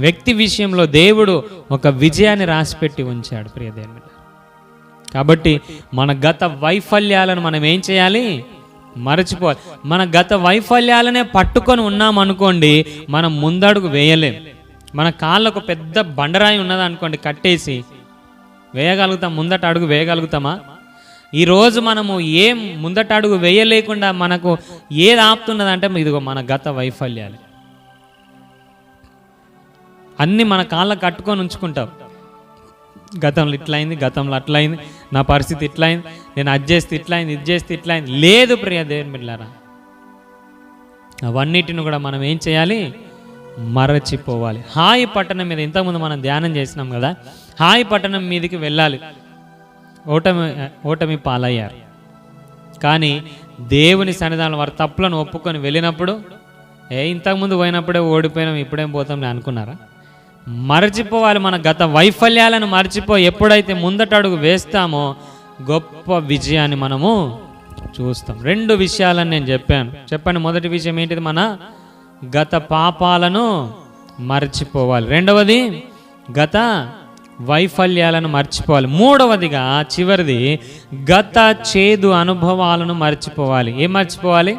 వ్యక్తి విషయంలో దేవుడు ఒక విజయాన్ని రాసిపెట్టి ఉంచాడు ప్రియ దేవుని. కాబట్టి మన గత వైఫల్యాలను మనం ఏం చేయాలి? మరచిపోవాలి. మన గత వైఫల్యాలనే పట్టుకొని ఉన్నామనుకోండి, మనం ముందడుగు వేయలేం. మన కాళ్ళకు పెద్ద బండరాయి ఉన్నదనుకోండి, కట్టేసి వేయగలుగుతాం, ముందట అడుగు వేయగలుగుతామా? ఈరోజు మనము ఏం ముందట అడుగు వేయలేకుండా మనకు ఏది ఆపుతున్నదంటే ఇదిగో మన గత వైఫల్యాలు. అన్నీ మన కాళ్ళకు కట్టుకొని ఉంచుకుంటాం. గతంలో ఇట్లయింది, గతంలో అట్లయింది, నా పరిస్థితి ఇట్లయింది, నేను అది చేస్తే ఇట్లయింది, ఇది చేస్తే ఇట్లయింది. లేదు ప్రియ దేవుని బిడ్డలారా, అవన్నిటిని కూడా మనం ఏం చేయాలి? మరచిపోవాలి. హాయి పట్టణం మీద ఇంతకుముందు మనం ధ్యానం చేసినాం కదా, హాయి పట్టణం మీదకి వెళ్ళాలి. ఓటమి పాలయ్యారు. కానీ దేవుని సన్నిధానంలో వారు తప్పులను ఒప్పుకొని వెళ్ళినప్పుడు ఇంతకుముందు పోయినప్పుడే ఓడిపోయినాం ఇప్పుడేం పోతాం అనుకున్నారా? మరచిపోవాలి. మన గత వైఫల్యాలను మర్చిపోయి ఎప్పుడైతే ముందట అడుగు వేస్తామో గొప్ప విజయాన్ని మనము చూస్తాం. 2 విషయాలని నేను చెప్పండి. మొదటి విషయం ఏంటిది? మన గత పాపాలను మర్చిపోవాలి. రెండవది గత వైఫల్యాలను మర్చిపోవాలి. మూడవదిగా చివరిది గత చేదు అనుభవాలను మర్చిపోవాలి. ఏం మర్చిపోవాలి?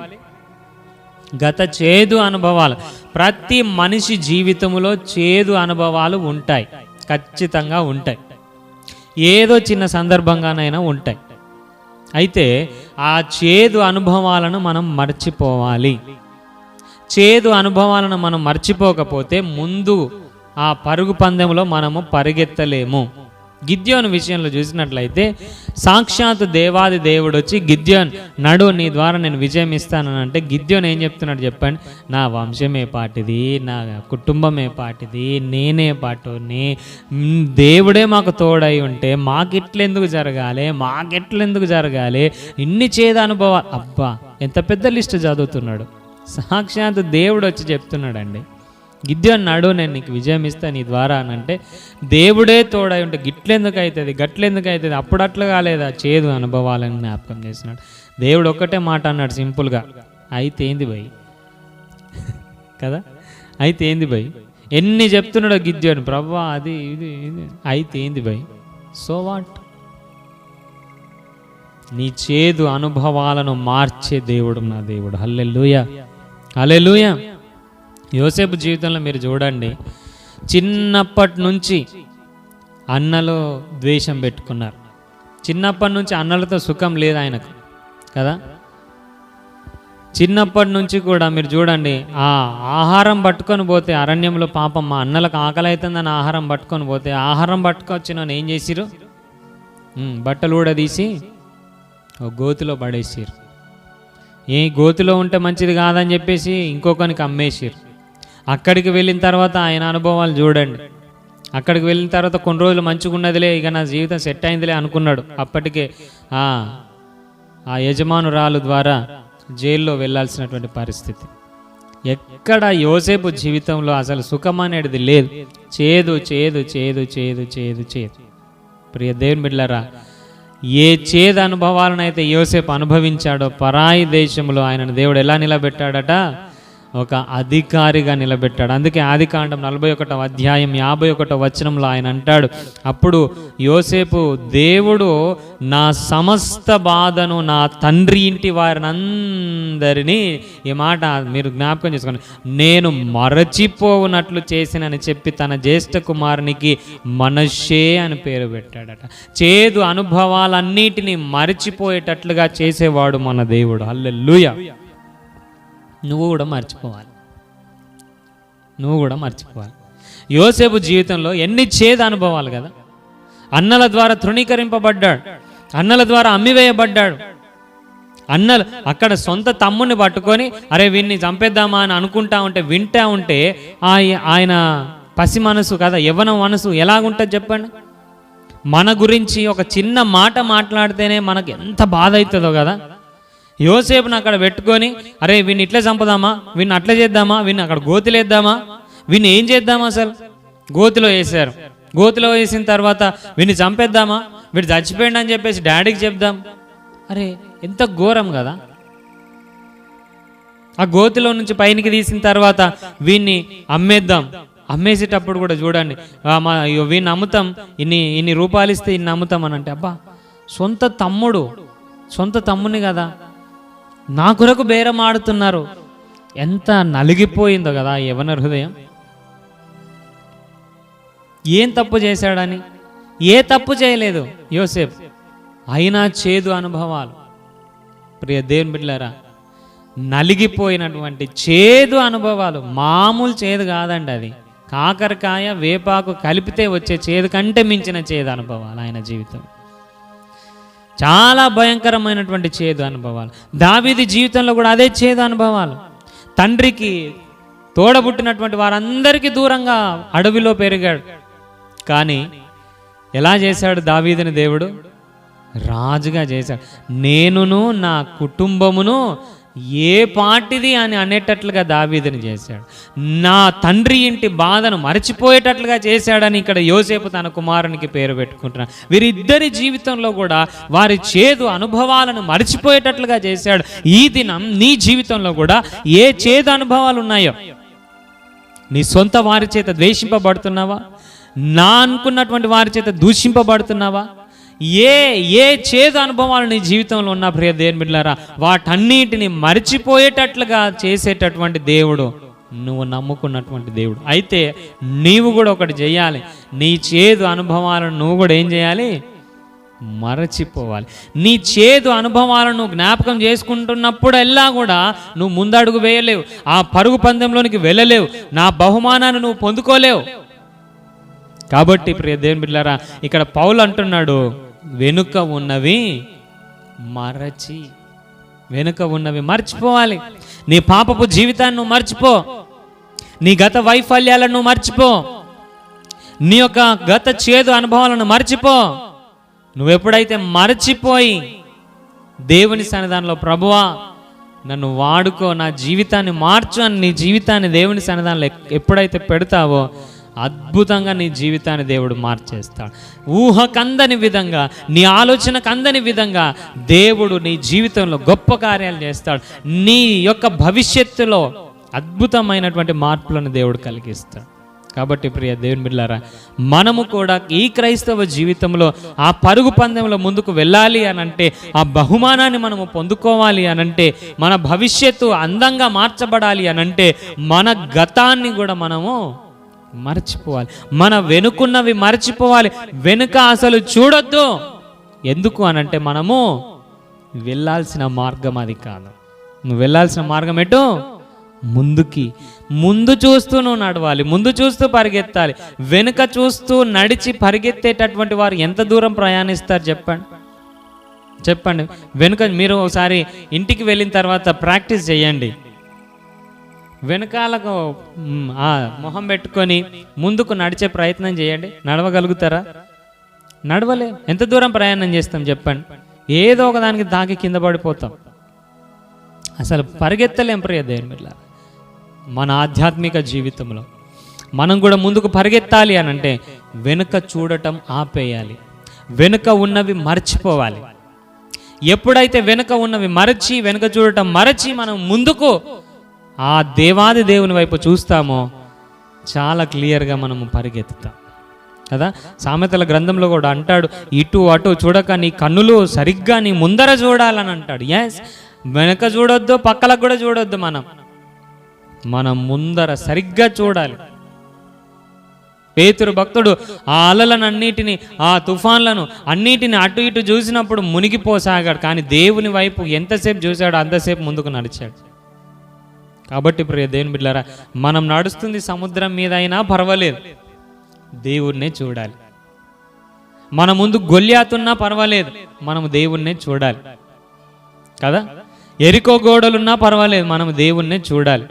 గత చేదు అనుభవాలు. ప్రతి మనిషి జీవితంలో చేదు అనుభవాలు ఉంటాయి, ఖచ్చితంగా ఉంటాయి. ఏదో చిన్న సందర్భంగానైనా ఉంటాయి. అయితే ఆ చేదు అనుభవాలను మనం మర్చిపోవాలి. చేదు అనుభవాలను మనం మర్చిపోకపోతే ముందు ఆ పరుగు పందెంలో మనము పరిగెత్తలేము. గిద్యోను విషయంలో చూసినట్లయితే సాక్షాత్ దేవాది దేవుడు వచ్చి గిద్యోన్ నడు, నీ ద్వారా నేను విజయం ఇస్తానని అంటే గిద్యోన్ ఏం చెప్తున్నాడు చెప్పండి? నా వంశమే పాటిది, నా కుటుంబమే పాటిది, నేనే పాటుని, దేవుడే మాకు తోడై ఉంటే మాకెట్లెందుకు జరగాలి, ఇన్ని చేదు అనుభవాలు. అబ్బా, ఎంత పెద్ద లిస్ట్ చదువుతున్నాడు. సాక్షాత్ దేవుడు వచ్చి చెప్తున్నాడండి, గిద్యోన్ నడు, నేను నీకు విజయం ఇస్తా నీ ద్వారా అని అంటే దేవుడే తోడై ఉంటే గట్లెందుకు అవుతుంది? అప్పుడు అట్లా కాలేదా? చేదు అనుభవాలని జ్ఞాపకం చేస్తున్నాడు. దేవుడు ఒక్కటే మాట అన్నాడు సింపుల్గా, అయితే ఏంది భయ్ కదా, అయితే ఏంది భయ్? ఎన్ని చెప్తున్నాడో గిద్యోన్, ప్రభా అది ఇది అయితే ఏంది భయ్? So what? నీ చేదు అనుభవాలను మార్చే దేవుడు నా దేవుడు. హల్లెలూయా, హల్లెలూయా. యోసేపు జీవితంలో మీరు చూడండి, చిన్నప్పటి నుంచి అన్నలో ద్వేషం పెట్టుకున్నారు. చిన్నప్పటి నుంచి అన్నలతో సుఖం లేదు ఆయనకు కదా. చిన్నప్పటి నుంచి కూడా మీరు చూడండి, ఆ ఆహారం పట్టుకొని పోతే అరణ్యంలో పాపం మా అన్నలకు ఆకలి అవుతుందని ఆహారం పట్టుకొని పోతే ఆహారం పట్టుకొచ్చిన ఏం చేసిరు? బట్టలు కూడా తీసి ఒక గోతిలో పడేసిరు. ఏ గోతిలో ఉంటే మంచిది కాదని చెప్పేసి ఇంకొకరికి అమ్మేసిరు. అక్కడికి వెళ్ళిన తర్వాత ఆయన అనుభవాలు చూడండి. అక్కడికి వెళ్ళిన తర్వాత కొన్ని రోజులు మంచిగా ఉన్నదిలే, ఇక నా జీవితం సెట్ అయిందిలే అనుకున్నాడు. అప్పటికే ఆ యజమానురాలు ద్వారా జైల్లో వెళ్ళాల్సినటువంటి పరిస్థితి. ఎక్కడ యోసేపు జీవితంలో అసలు సుఖం అనేది లేదు. చేదు చేదు చేదు చేదు చేదు చేదు. ప్రియ దేవుని బిడ్డలారా, ఏ చేదు అనుభవాలను అయితే యోసేపు అనుభవించాడో పరాయి దేశంలో ఆయనను దేవుడు ఎలా నిలబెట్టాడట? ఒక అధికారిగా నిలబెట్టాడు. అందుకే ఆదికాండం 41వ అధ్యాయం 51వ వచనంలో ఆయన అంటాడు, అప్పుడు యోసేపు, దేవుడు నా సమస్త బాధను నా తండ్రి ఇంటి వారిని అందరినీ, ఈ మాట మీరు జ్ఞాపకం చేసుకోండి, నేను మరచిపోవునట్లు చేసినని చెప్పి తన జ్యేష్ఠ కుమారునికి మనష్షే అని పేరు పెట్టాడట. చేదు అనుభవాలన్నిటినీ మరచిపోయేటట్లుగా చేసేవాడు మన దేవుడు. హల్లెలూయా. నువ్వు కూడా మర్చిపోవాలి. యోసేపు జీవితంలో ఎన్ని చేదు అనుభవాలు కదా. అన్నల ద్వారా తృణీకరింపబడ్డాడు, అన్నల ద్వారా అమ్మివేయబడ్డాడు. అన్నలు అక్కడ సొంత తమ్ముని పట్టుకొని అరే వీన్ని చంపేద్దామా అని వింటా ఉంటే ఆయన పసి మనసు కదా, యవ్వన మనసు ఎలాగుంటుంది చెప్పండి. మన గురించి ఒక చిన్న మాట మాట్లాడితేనే మనకు ఎంత బాధ అవుతుందో కదా. యోసేపుని అక్కడ పెట్టుకొని అరే వీడిని ఇట్లా చంపుదామా, వీడిని అట్లా చేద్దామా, వీడిని అక్కడ గోతిలో వేద్దామా, వీడిని ఏం చేద్దామా, అసలు గోతిలో వేసారు. గోతిలో వేసిన తర్వాత వీడిని చంపేద్దామా, వీడు చచ్చిపోయిండు అని చెప్పేసి డాడీకి చెప్దాం. అరే ఎంత ఘోరం కదా. ఆ గోతిలో నుంచి పైనకి తీసిన తర్వాత వీడిని అమ్మేద్దాం. అమ్మేసేటప్పుడు కూడా చూడండి, వీడిని అమ్ముతాం, ఇన్ని రూపాయలు ఇస్తే ఇన్ని అమ్ముతాం అని అంటే, అబ్బా సొంత తమ్ముని కదా, నా కొరకు బేరం ఆడుతున్నారు. ఎంత నలిగిపోయిందో కదా యవ్వన హృదయం. ఏం తప్పు చేశాడని? ఏ తప్పు చేయలేదు యోసేపు, అయినా చేదు అనుభవాలు. ప్రియ దేవుని బిడ్డలారా, నలిగిపోయినటువంటి చేదు అనుభవాలు మామూలు చేదు కాదండి. అది కాకరకాయ వేపాకు కలిపితే వచ్చే చేదు కంటే మించిన చేదు అనుభవాలు ఆయన జీవితం. చాలా భయంకరమైనటువంటి చేదు అనుభవాలు. దావీదు జీవితంలో కూడా అదే చేదు అనుభవాలు. తండ్రికి తోడబుట్టినటువంటి వారందరికీ దూరంగా అడవిలో పెరిగాడు. కానీ ఎలా చేశాడు దావీదుని దేవుడు? రాజుగా చేశాడు. నేనును నా కుటుంబమును ఏ పాటిది అని అనేటట్లుగా దావీదుని చేశాడు. నా తండ్రి ఇంటి బాధను మరచిపోయేటట్లుగా చేశాడని ఇక్కడ యోసేపు తన కుమారునికి పేరు పెట్టుకుంటున్నాడు. వీరిద్దరి జీవితంలో కూడా వారి చేదు అనుభవాలను మరచిపోయేటట్లుగా చేశాడు. ఈ దినం నీ జీవితంలో కూడా ఏ చేదు అనుభవాలు ఉన్నాయో, నీ సొంత వారి చేత ద్వేషింపబడుతున్నావా, నా అనుకున్నటువంటి వారి చేత దూషింపబడుతున్నావా, ఏ చేదు అనుభవాలు నీ జీవితంలో ఉన్న ప్రియ దేవుని బిడ్డలారా, వాటన్నిటిని మర్చిపోయేటట్లుగా చేసేటటువంటి దేవుడు నువ్వు నమ్ముకున్నటువంటి దేవుడు. అయితే నీవు కూడా ఒకటి చేయాలి, నీ చేదు అనుభవాలను నువ్వు కూడా ఏం చేయాలి, మరచిపోవాలి. నీ చేదు అనుభవాలను జ్ఞాపకం చేసుకుంటున్నప్పుడల్లా కూడా నువ్వు ముందడుగు వేయలేవు, ఆ పరుగు పందెంలోనికి వెళ్ళలేవు, నా బహుమానాన్ని నువ్వు పొందుకోలేవు. కాబట్టి ప్రియ దేవుని బిడ్డలారా, ఇక్కడ పౌలు అంటున్నాడు, వెనుక ఉన్నవి మర్చిపోవాలి. నీ పాపపు జీవితాన్ని నువ్వు మర్చిపో, నీ గత వైఫల్యాలను నువ్వు మర్చిపో, నీ యొక్క గత చేదు అనుభవాలను మర్చిపో. నువ్వెప్పుడైతే మర్చిపోయి దేవుని సన్నిధానంలో ప్రభువా నన్ను వాడుకో, నా జీవితాన్ని మార్చు అని నీ జీవితాన్ని దేవుని సన్నిధానంలో ఎప్పుడైతే పెడతావో అద్భుతంగా నీ జీవితాన్ని దేవుడు మార్చేస్తాడు. ఊహకందని విధంగా, నీ ఆలోచనకు అందని విధంగా దేవుడు నీ జీవితంలో గొప్ప కార్యాలు చేస్తాడు. నీ యొక్క భవిష్యత్తులో అద్భుతమైనటువంటి మార్పులను దేవుడు కలిగిస్తాడు. కాబట్టి ప్రియ దేవుని బిడ్డలారా, మనము కూడా ఈ క్రైస్తవ జీవితంలో ఆ పరుగు పందెంలో ముందుకు వెళ్ళాలి అనంటే, ఆ బహుమానాన్ని మనము పొందుకోవాలి అనంటే, మన భవిష్యత్తు అందంగా మార్చబడాలి అనంటే, మన గతాన్ని కూడా మనము మర్చిపోవాలి, మన వెనుకున్నవి మర్చిపోవాలి. వెనుక అసలు చూడొద్దు. ఎందుకు అనంటే మనము వెళ్ళాల్సిన మార్గం అది కాదు. నువ్వు వెళ్ళాల్సిన మార్గం ఎటు? ముందు చూస్తూ నువ్వు నడవాలి, ముందు చూస్తూ పరిగెత్తాలి. వెనుక చూస్తూ నడిచి పరిగెత్తేటటువంటి వారు ఎంత దూరం ప్రయాణిస్తారు చెప్పండి. వెనుక మీరు ఒకసారి ఇంటికి వెళ్ళిన తర్వాత ప్రాక్టీస్ చేయండి. వెనకాలకు మొహం పెట్టుకొని ముందుకు నడిచే ప్రయత్నం చేయండి. నడవగలుగుతారా? నడవలే. ఎంత దూరం ప్రయాణం చేస్తాం చెప్పండి? ఏదో ఒకదానికి దాకి కింద పడిపోతాం, అసలు పరిగెత్తలేం. ప్రియ దేవుని బిడ్డలారా, మన ఆధ్యాత్మిక జీవితంలో మనం కూడా ముందుకు పరిగెత్తాలి అనంటే వెనుక చూడటం ఆపేయాలి, వెనుక ఉన్నవి మర్చిపోవాలి. ఎప్పుడైతే వెనుక ఉన్నవి వెనుక చూడటం మరచి మనం ముందుకు ఆ దేవాది దేవుని వైపు చూస్తామో చాలా క్లియర్గా మనము పరిగెత్తుతాం కదా. సామెతల గ్రంథంలో కూడా అంటాడు, ఇటు అటు చూడక నీ కన్నులు సరిగ్గా నీ ముందర చూడాలని అంటాడు. ఎస్, వెనక చూడొద్దు, పక్కలకు కూడా చూడొద్దు. మనం ముందర సరిగ్గా చూడాలి. పేతురు భక్తుడు ఆ అలలనన్నిటిని, ఆ తుఫాన్లను అన్నిటిని అటు ఇటు చూసినప్పుడు మునిగిపోసాగాడు, కానీ దేవుని వైపు ఎంతసేపు చూశాడో అంతసేపు ముందుకు నడిచాడు. కాబట్టి ప్రియ దేవుని బిడ్డలారా, మనం నడుస్తుంది సముద్రం మీద అయినా పర్వాలేదు, దేవుణ్ణే చూడాలి. మన ముందు గొల్యాతున్నా పర్వాలేదు, మనము దేవుణ్ణే చూడాలి కదా. ఎరికో గోడలున్నా పర్వాలేదు, మనం దేవుణ్ణే చూడాలి.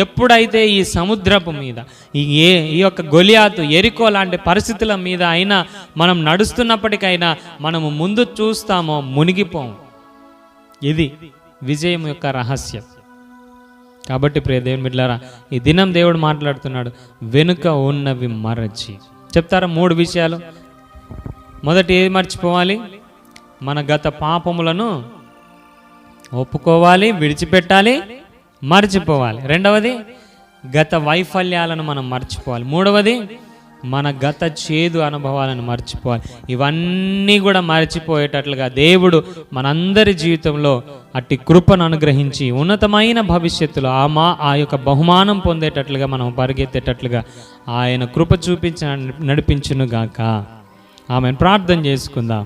ఎప్పుడైతే ఈ సముద్రపు మీద ఈ యొక్క గొలియాతు, ఎరికో లాంటి పరిస్థితుల మీద అయినా మనం నడుస్తున్నప్పటికైనా మనము ముందు చూస్తామో మునిగిపోము. ఇది విజయం యొక్క రహస్యం. కాబట్టి ప్రియ దేవుని బిడ్డలారా, ఈ దినం దేవుడు మాట్లాడుతున్నాడు, వెనుక ఉన్నవి మరచి. చెప్తారా 3 విషయాలు? మొదటి ఏది మర్చిపోవాలి? మన గత పాపములను ఒప్పుకోవాలి, విడిచిపెట్టాలి, మర్చిపోవాలి. రెండవది గత వైఫల్యాలను మనం మర్చిపోవాలి. మూడవది మన గత చేదు అనుభవాలను మర్చిపోవాలి. ఇవన్నీ కూడా మర్చిపోయేటట్లుగా దేవుడు మనందరి జీవితంలో అట్టి కృపను అనుగ్రహించి ఉన్నతమైన భవిష్యత్తులో ఆ యొక్క బహుమానం పొందేటట్లుగా మనం పరిగెత్తేటట్లుగా ఆయన కృప చూపించి నడిపించునుగాక. ఆమెను ప్రార్థన చేసుకుందాం.